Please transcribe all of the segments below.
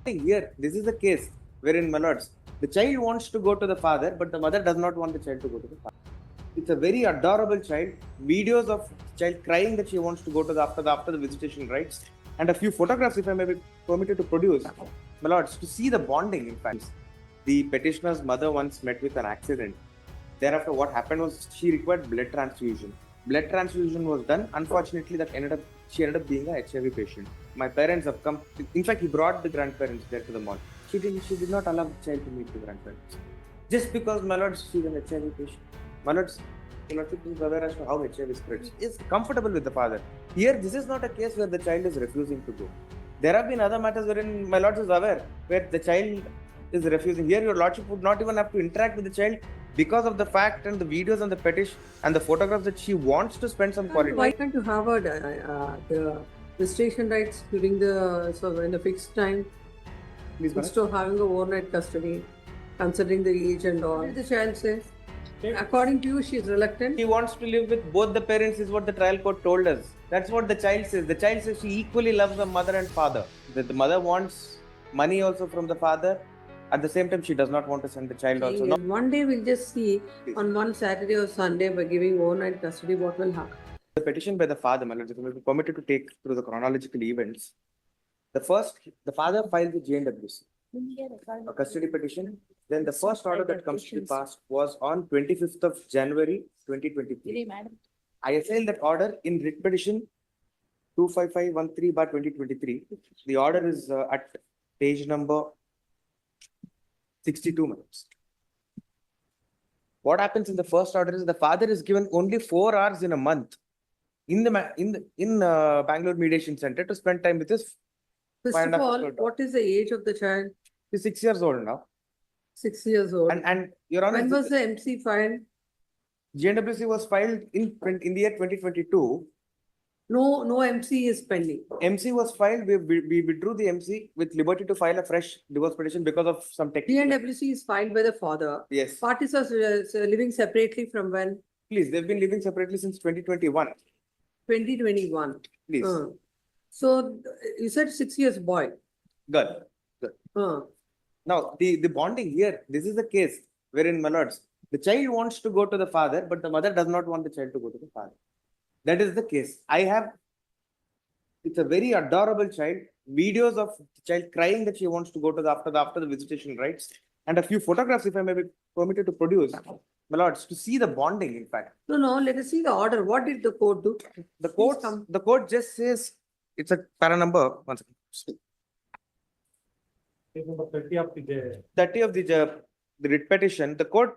Here, this is the case wherein, my lords, the child wants to go to the father, but the mother does not want the child to go to the father. It's a very adorable child. Videos of child crying that she wants to go to the after the visitation rites, and a few photographs, if I may be permitted to produce, my lords, to see the bonding. In fact, the petitioner's mother once met with an accident. Thereafter, what happened was she required blood transfusion. Blood transfusion was done. Unfortunately, she ended up being a HIV patient. My parents have come. In fact, he brought the grandparents there to the mall. She did not allow the child to meet the grandparents. Just because, my lords, she's an HIV patient. My lords, the lordship is aware as to how HIV spreads. Is comfortable with the father. Here, this is not a case where the child is refusing to go. There have been other matters wherein my lords is aware where the child is refusing. Here, your lordship would not even have to interact with the child because of the fact and the videos and the petition and the photographs that she wants to spend some quality. Why can't you have the visitation rights during in the fixed time? Please, Instead of having a overnight custody, considering the age and all. What did the child say? According to you, she is reluctant. She wants to live with both the parents, is what the trial court told us. That's what the child says. The child says she equally loves the mother and father. That the mother wants money also from the father. At the same time, she does not want to send the child also. No. One day we'll just see on one Saturday or Sunday by giving overnight custody what will happen. The petition by the father, my lords, if I may be permitted to take through the chronological events. The father filed with JNWC a custody petition. Then the first order that comes to be passed was on 25th of January 2023. I assigned that order in writ petition 25513/2023. The order is at page number 62 minutes. What happens in the first order is the father is given only 4 hours in a month in Bangalore Mediation Center to spend time with his. First of all, what is the age of the child? He's 6 years old now. 6 years old. And Your Honor, when was the MC filed? JNWC was filed in the year 2022. No MC is pending. MC was filed. We withdrew the MC with liberty to file a fresh divorce petition because of some technical. JNWC is filed by the father. Yes. Parties are living separately from when? Please, they've been living separately since 2021. 2021. Please. So you said 6 years boy. Good. Now, the bonding here, this is the case wherein, my lords, the child wants to go to the father, but the mother does not want the child to go to the father. That is the case. It's a very adorable child. Videos of the child crying that she wants to go to the after the visitation rites, and a few photographs, if I may be permitted to produce, my lords, to see the bonding. In fact, no. Let us see the order. What did the court do? The court just says it's a para number. 1 second. Page number 30 of the 30 of the writ petition. The court,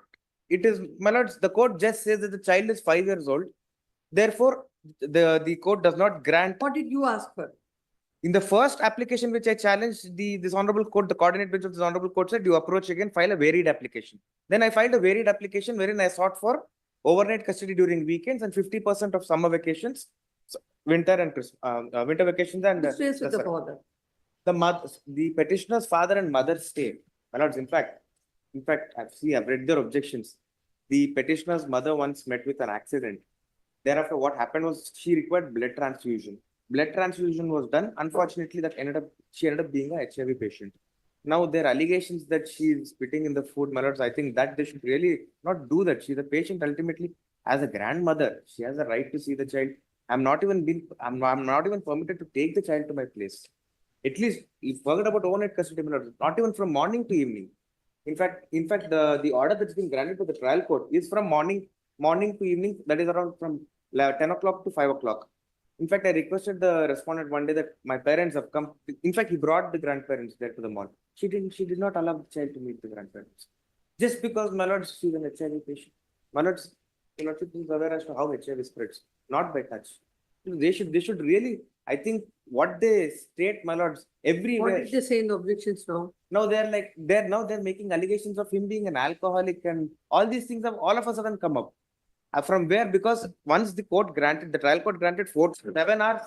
it is, my lords, the court just says that the child is 5 years old. Therefore, the court does not grant. What did you ask for? In the first application which I challenged, this honorable court, the coordinate bench of this honorable court said, you approach again, file a varied application. Then I filed a varied application wherein I sought for overnight custody during weekends and 50% of summer vacations, winter and winter vacations and Who stays with the father? The petitioner's father and mother stay. My lords, in fact, I've read their objections. The petitioner's mother once met with an accident. Thereafter, what happened was she required blood transfusion. Blood transfusion was done. Unfortunately, she ended up being a HIV patient. Now, there are allegations that she is spitting in the food, my lords. I think that they should really not do that. She's a patient ultimately. As a grandmother, she has a right to see the child. I'm not even permitted to take the child to my place. At least, if forget about overnight custody, my lords, not even from morning to evening. In fact, the order that's been granted to the trial court is from morning to evening. That is around from 10 o'clock to 5 o'clock. In fact, I requested the respondent one day that my parents have come. In fact, he brought the grandparents there to the mall. She did not allow the child to meet the grandparents. Just because, my lords, she's an HIV patient. My lords, the lordship is aware as to how HIV spreads, not by touch. They should really, I think what they state, my lords, everywhere. What did they say in the objections now? Now they're making allegations of him being an alcoholic, and all these things have all of a sudden come up. From where? Because once the trial court granted 7 hours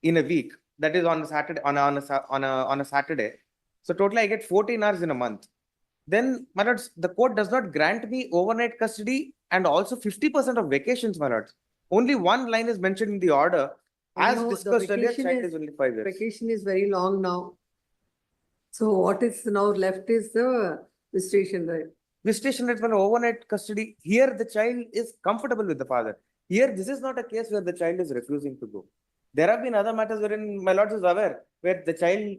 in a week, that is on a Saturday, on a Saturday. So totally I get 14 hours in a month. Then, my lords, the court does not grant me overnight custody and also 50% of vacations, my lords. Only one line is mentioned in the order. As discussed earlier, child is only 5 years. Vacation is very long now. So what is now left is the visitation, right? Visitation rights for overnight custody. Here, the child is comfortable with the father. Here, this is not a case where the child is refusing to go. There have been other matters wherein my lordship is aware where the child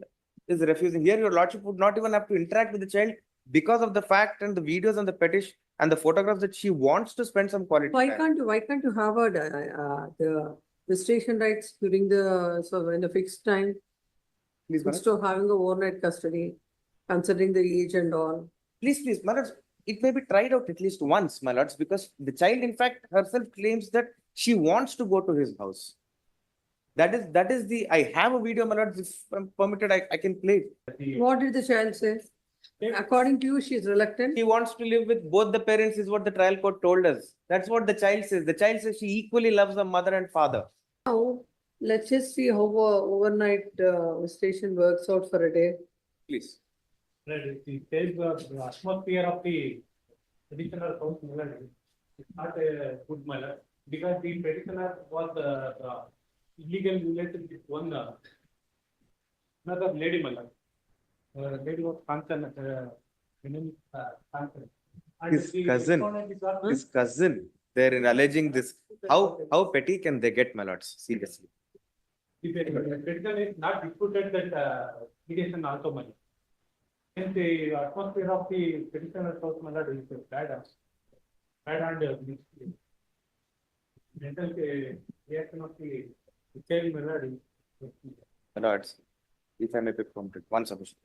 is refusing. Here, your lordship would not even have to interact with the child because of the fact and the videos and the petition and the photographs that she wants to spend some quality Why time. can't you have the visitation rights during the, so in a fixed time, Please, madam. instead of having a overnight custody, considering the age and all? Please, my lords, it may be tried out at least once, my lords, because the child, in fact, herself claims that she wants to go to his house. That is the, I have a video, my lords, if I'm permitted, I can play it. What did the child say? According to you, she is reluctant. She wants to live with both the parents is what the trial court told us. That's what the child says. The child says she equally loves her mother and father. Now, let's just see how overnight visitation works out for a day. Please. It says the atmosphere of the petitioner house is not a good manner because the petitioner was illegal related with one another lady mother. Lady was Kanchan, Kanchan. And His the cousin. respondent is also- His cousin, they're alleging this. How petty can they get, my lords? Seriously. The petitioner is not disputed that litigation also money. And the atmosphere of the petitioner's house mother is bad and mental reaction of the child mother is. My lords, if I may be permitted, one submission.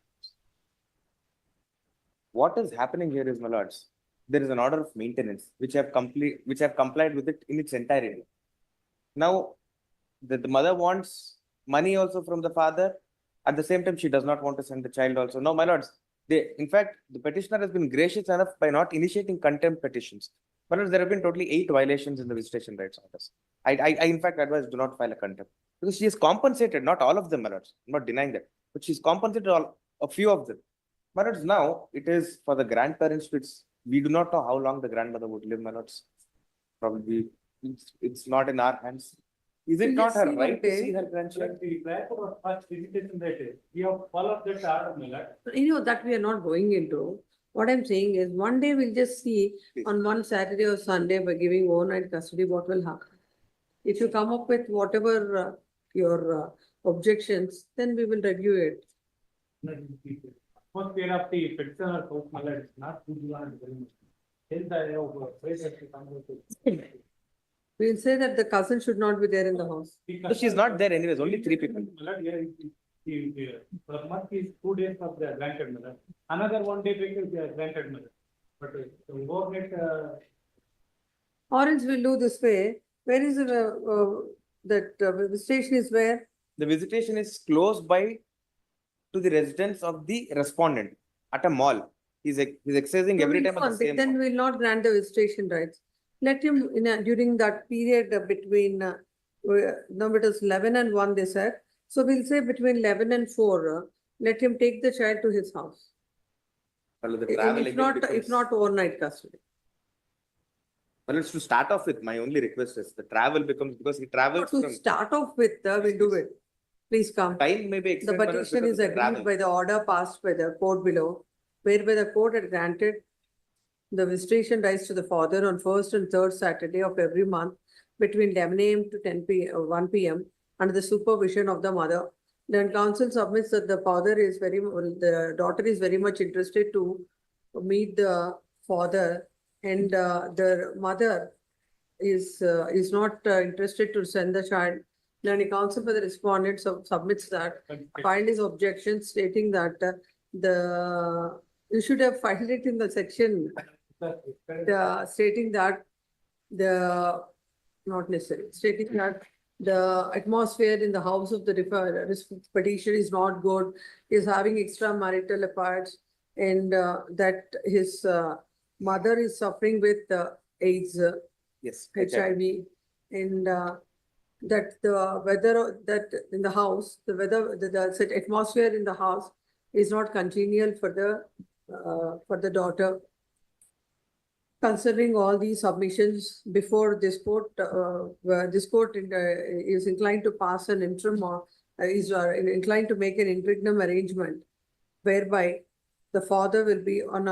What is happening here is, my lords, there is an order of maintenance which have complied with it in its entirety. Now, the mother wants money also from the father. At the same time, she does not want to send the child also. No, my lords, in fact, the petitioner has been gracious enough by not initiating contempt petitions. My lords, there have been totally 8 violations in the visitation rights orders. I in fact advise do not file a contempt because she is compensated, not all of them, my lords. I'm not denying that, but she's compensated a few of them. My lords, now it is for the grandparents to we do not know how long the grandmother would live, my lords. Probably it's not in our hands. Is it We'll not just her see one right to day. see her grandchild? Like the prior for first visitation that we have followed that order, my lord. You know, that we are not going into. What I'm saying is, one day we'll just see Please. on one Saturday or Sunday by giving overnight custody, what will happen. If you come up with whatever your objections, then we will review it. Atmosphere of the petitioner's house mother is not good and very much. Hence, I have prayed that she comes to. We'll say that the cousin should not be there in the house. So she's not there anyways, only 3 people. Per month is 2 days of the granted mother. Another 1 day because they are granted mother. But the overnight, Or else we'll do this way. Where is that visitation is where? The visitation is close by to the residence of the respondent at a mall. He's exercising every time at the same Then mall. we'll not grant the visitation rights. Let him during that period between no, it was 11 and 1 they said. So we'll say between 11 and 4, let him take the child to his house. Well, the If traveling not overnight custody. Well, it's to start off with. My only request is the travel becomes because he travels To from start off with, we'll do it. Please come. time may be The extended. petition is agreed by the order passed by the court below, whereby the court had granted the visitation rights to the father on first and third Saturday of every month between 11 a.m. to 10 p.m. 1 p.m. under the supervision of the mother. Then counsel submits that the the daughter is very much interested to meet the father, and the mother is not interested to send the child. Then the counsel for the respondent submits that, filed his objection stating that you should have filed it in the section stating that not necessary, stating that the atmosphere in the house of the petitioner is not good, is having extramarital affairs, and that his mother is suffering with AIDS, Yes. HIV, and that the weather that in the house, the atmosphere in the house is not congenial for the daughter. Considering all these submissions before this court, is inclined to pass an interim or is inclined to make an interim arrangement whereby the father will be on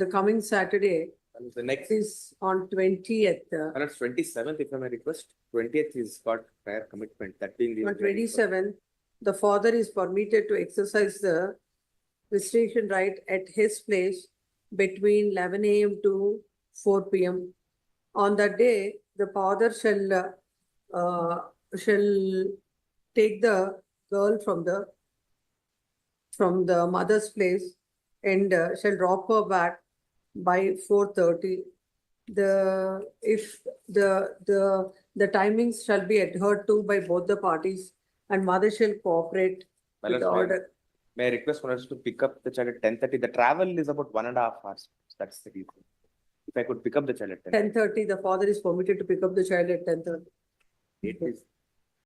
the coming Saturday, And the next is on 20th. And it's 27th, if I may request. 20th is got prior commitment, that being the. On 27th, the father is permitted to exercise the visitation right at his place between 11 AM to 4 PM. On that day, the father shall take the girl from the mother's place and shall drop her back by 4:30. If the timings shall be adhered to by both the parties and mother shall cooperate My with the lords, order. may I request one of us to pick up the child at 10:30? The travel is about 1.5 hours. That's the reason. If I could pick up the child at 10:30. 10:30, the father is permitted to pick up the child at 10:30. It is